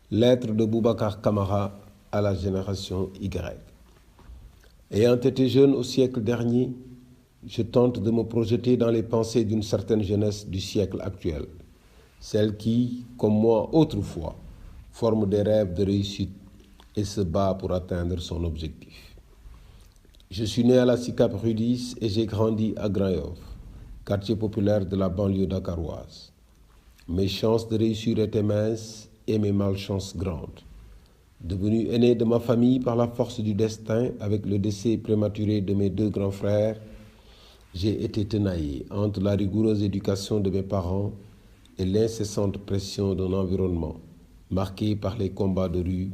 Lettre de Boubacar Camara à la génération Y. Ayant été jeune au siècle dernier, je tente de me projeter dans les pensées d'une certaine jeunesse du siècle actuel, celle qui, comme moi autrefois, forme des rêves de réussite et se bat pour atteindre son objectif. Je suis né à la SICAP rue 10 et j'ai grandi à Grand-Yoff, quartier populaire de la banlieue dakaroise. Mes chances de réussir étaient minces et mes malchances grandes. Devenu aîné de ma famille par la force du destin avec le décès prématuré de mes deux grands frères, j'ai été tenaillé entre la rigoureuse éducation de mes parents et l'incessante pression d'un environnement marqué par les combats de rue,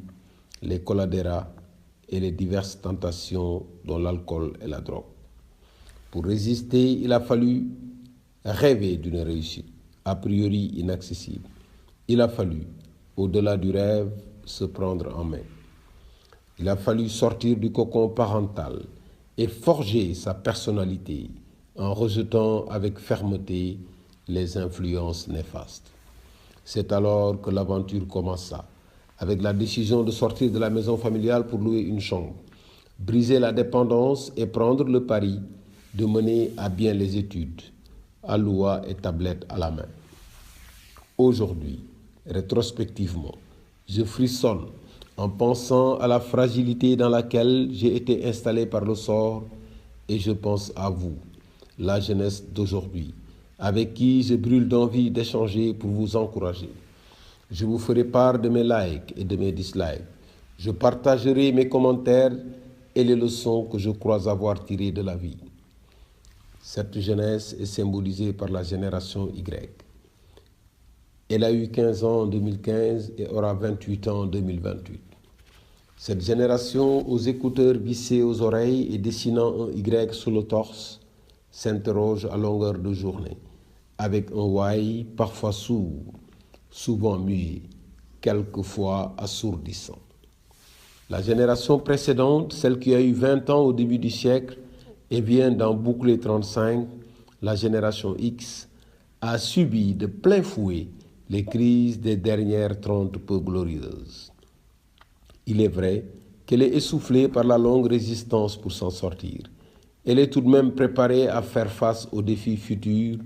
les colladeras et les diverses tentations dont l'alcool et la drogue. Pour résister, il a fallu rêver d'une réussite, a priori inaccessible. Il a fallu, au-delà du rêve, se prendre en main. Il a fallu sortir du cocon parental et forger sa personnalité en rejetant avec fermeté les influences néfastes. C'est alors que l'aventure commença, avec la décision de sortir de la maison familiale pour louer une chambre, briser la dépendance et prendre le pari de mener à bien les études, aloua et tablette à la main. Aujourd'hui, rétrospectivement, je frissonne en pensant à la fragilité dans laquelle j'ai été installé par le sort et je pense à vous, la jeunesse d'aujourd'hui, avec qui je brûle d'envie d'échanger pour vous encourager. Je vous ferai part de mes likes et de mes dislikes. Je partagerai mes commentaires et les leçons que je crois avoir tirées de la vie. Cette jeunesse est symbolisée par la génération Y. Elle a eu 15 ans en 2015 et aura 28 ans en 2028. Cette génération, aux écouteurs vissés aux oreilles et dessinant un Y sur le torse, s'interroge à longueur de journée, avec un Y parfois sourd, souvent muet, quelquefois assourdissant. La génération précédente, celle qui a eu 20 ans au début du siècle et vient d'en boucler 35, la génération X, a subi de plein fouet les crises des dernières 30 peu glorieuses. Il est vrai qu'elle est essoufflée par la longue résistance pour s'en sortir. Elle est tout de même préparée à faire face aux défis futurs,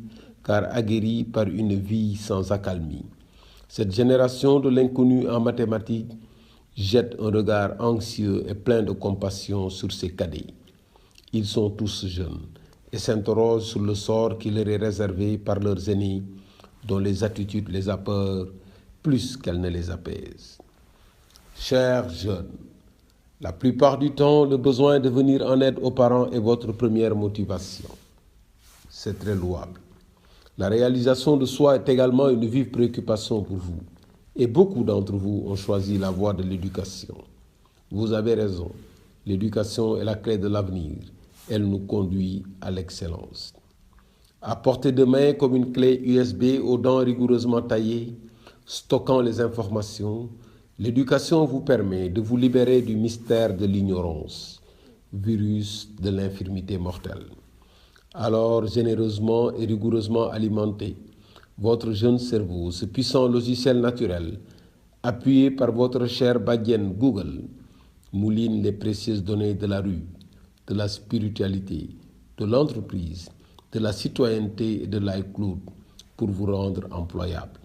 car aguerrie par une vie sans accalmie. Cette génération de l'inconnu en mathématiques jette un regard anxieux et plein de compassion sur ses cadets. Ils sont tous jeunes et s'interrogent sur le sort qui leur est réservé par leurs aînés, dont les attitudes les apeurent plus qu'elles ne les apaisent. Chers jeunes, la plupart du temps, le besoin de venir en aide aux parents est votre première motivation. C'est très louable. La réalisation de soi est également une vive préoccupation pour vous. Et beaucoup d'entre vous ont choisi la voie de l'éducation. Vous avez raison. L'éducation est la clé de l'avenir. Elle nous conduit à l'excellence. À portée de main comme une clé USB aux dents rigoureusement taillées, stockant les informations, l'éducation vous permet de vous libérer du mystère de l'ignorance, virus de l'infirmité mortelle. Alors, généreusement et rigoureusement alimenté, votre jeune cerveau, ce puissant logiciel naturel, appuyé par votre chère badienne Google, mouline les précieuses données de la rue, de la spiritualité, de l'entreprise, de la citoyenneté et de l'iCloud pour vous rendre employable.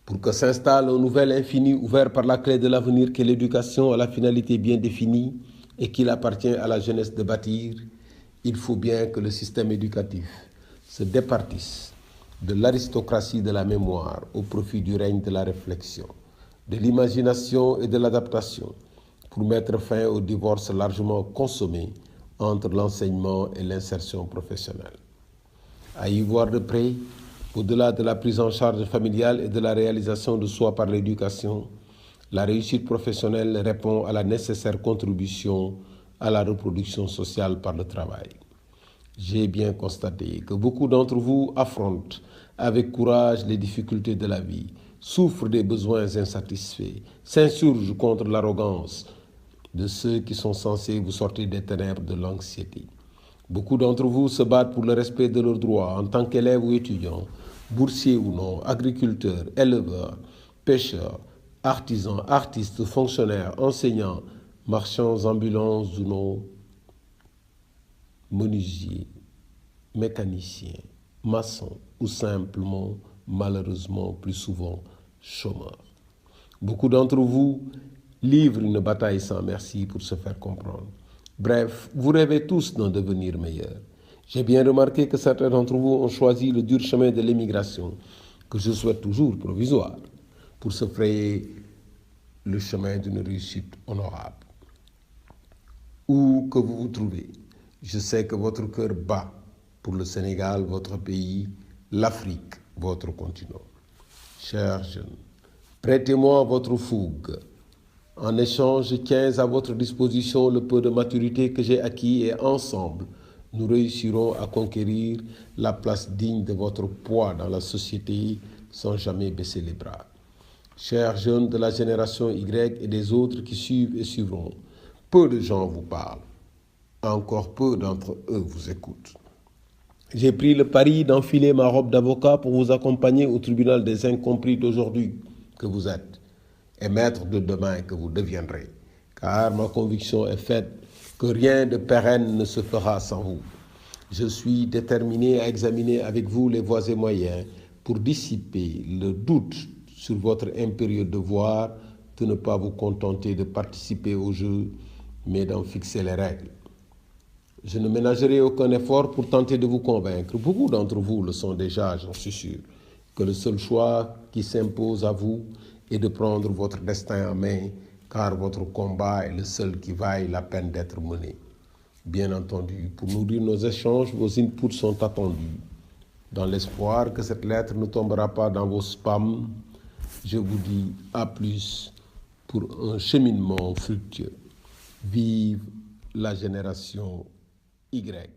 Pour que s'installe un nouvel infini ouvert par la clé de l'avenir qu'est l'éducation à la finalité bien définie et qu'il appartient à la jeunesse de bâtir, il faut bien que le système éducatif se départisse de l'aristocratie de la mémoire au profit du règne de la réflexion, de l'imagination et de l'adaptation pour mettre fin au divorce largement consommé entre l'enseignement et l'insertion professionnelle. À y voir de près, au-delà de la prise en charge familiale et de la réalisation de soi par l'éducation, la réussite professionnelle répond à la nécessaire contribution à la reproduction sociale par le travail. J'ai bien constaté que beaucoup d'entre vous affrontent avec courage les difficultés de la vie, souffrent des besoins insatisfaits, s'insurgent contre l'arrogance de ceux qui sont censés vous sortir des ténèbres de l'anxiété. Beaucoup d'entre vous se battent pour le respect de leurs droits en tant qu'élèves ou étudiants, boursiers ou non, agriculteurs, éleveurs, pêcheurs, artisans, artistes, fonctionnaires, enseignants, marchands ambulants ou non, menuisiers, mécaniciens, maçons ou simplement, malheureusement, plus souvent, chômeurs. Beaucoup d'entre vous livrent une bataille sans merci pour se faire comprendre. Bref, vous rêvez tous d'un devenir meilleur. J'ai bien remarqué que certains d'entre vous ont choisi le dur chemin de l'émigration, que je souhaite toujours provisoire, pour se frayer le chemin d'une réussite honorable. Où que vous vous trouvez, je sais que votre cœur bat pour le Sénégal, votre pays, l'Afrique, votre continent. Chers jeunes, prêtez-moi votre fougue. En échange, je tiens à votre disposition le peu de maturité que j'ai acquis et ensemble, nous réussirons à conquérir la place digne de votre poids dans la société sans jamais baisser les bras. Chers jeunes de la génération Y et des autres qui suivent et suivront, peu de gens vous parlent. Encore peu d'entre eux vous écoutent. J'ai pris le pari d'enfiler ma robe d'avocat pour vous accompagner au tribunal des incompris d'aujourd'hui que vous êtes et maître de demain que vous deviendrez. Car ma conviction est faite que rien de pérenne ne se fera sans vous. Je suis déterminé à examiner avec vous les voies et moyens pour dissiper le doute sur votre impérieux devoir de ne pas vous contenter de participer au jeu, mais d'en fixer les règles. Je ne ménagerai aucun effort pour tenter de vous convaincre. Beaucoup d'entre vous le sont déjà, j'en suis sûr, que le seul choix qui s'impose à vous est de prendre votre destin en main, car votre combat est le seul qui vaille la peine d'être mené. Bien entendu, pour nourrir nos échanges, vos inputs sont attendus. Dans l'espoir que cette lettre ne tombera pas dans vos spams, je vous dis à plus pour un cheminement fructueux. Vive la génération Y.